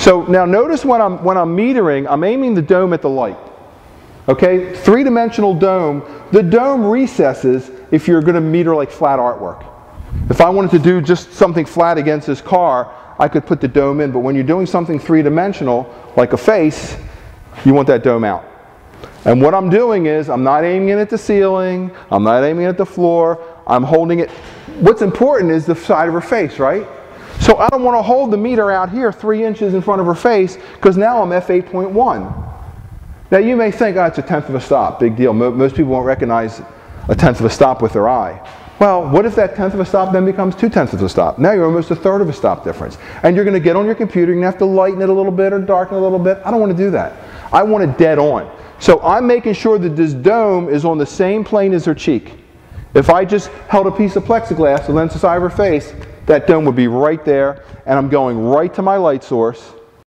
So now notice when I'm metering, I'm aiming the dome at the light. Okay, three-dimensional dome. The dome recesses if you're going to meter like flat artwork. If I wanted to do just something flat against this car, I could put the dome in. But when you're doing something three-dimensional, like a face, you want that dome out. And what I'm doing is, I'm not aiming it at the ceiling, I'm not aiming it at the floor, I'm holding it. What's important is the side of her face, right? So I don't want to hold the meter out here 3 inches in front of her face, because now I'm f8.1. Now you may think, oh, it's a tenth of a stop, big deal. Most people won't recognize a tenth of a stop with their eye. Well, what if that tenth of a stop then becomes 2/10 of a stop? Now you're almost a third of a stop difference. And you're going to get on your computer, you're going to have to lighten it a little bit or darken it a little bit. I don't want to do that. I want it dead on. So I'm making sure that this dome is on the same plane as her cheek. If I just held a piece of plexiglass against the side of her face, that dome would be right there, and I'm going right to my light source.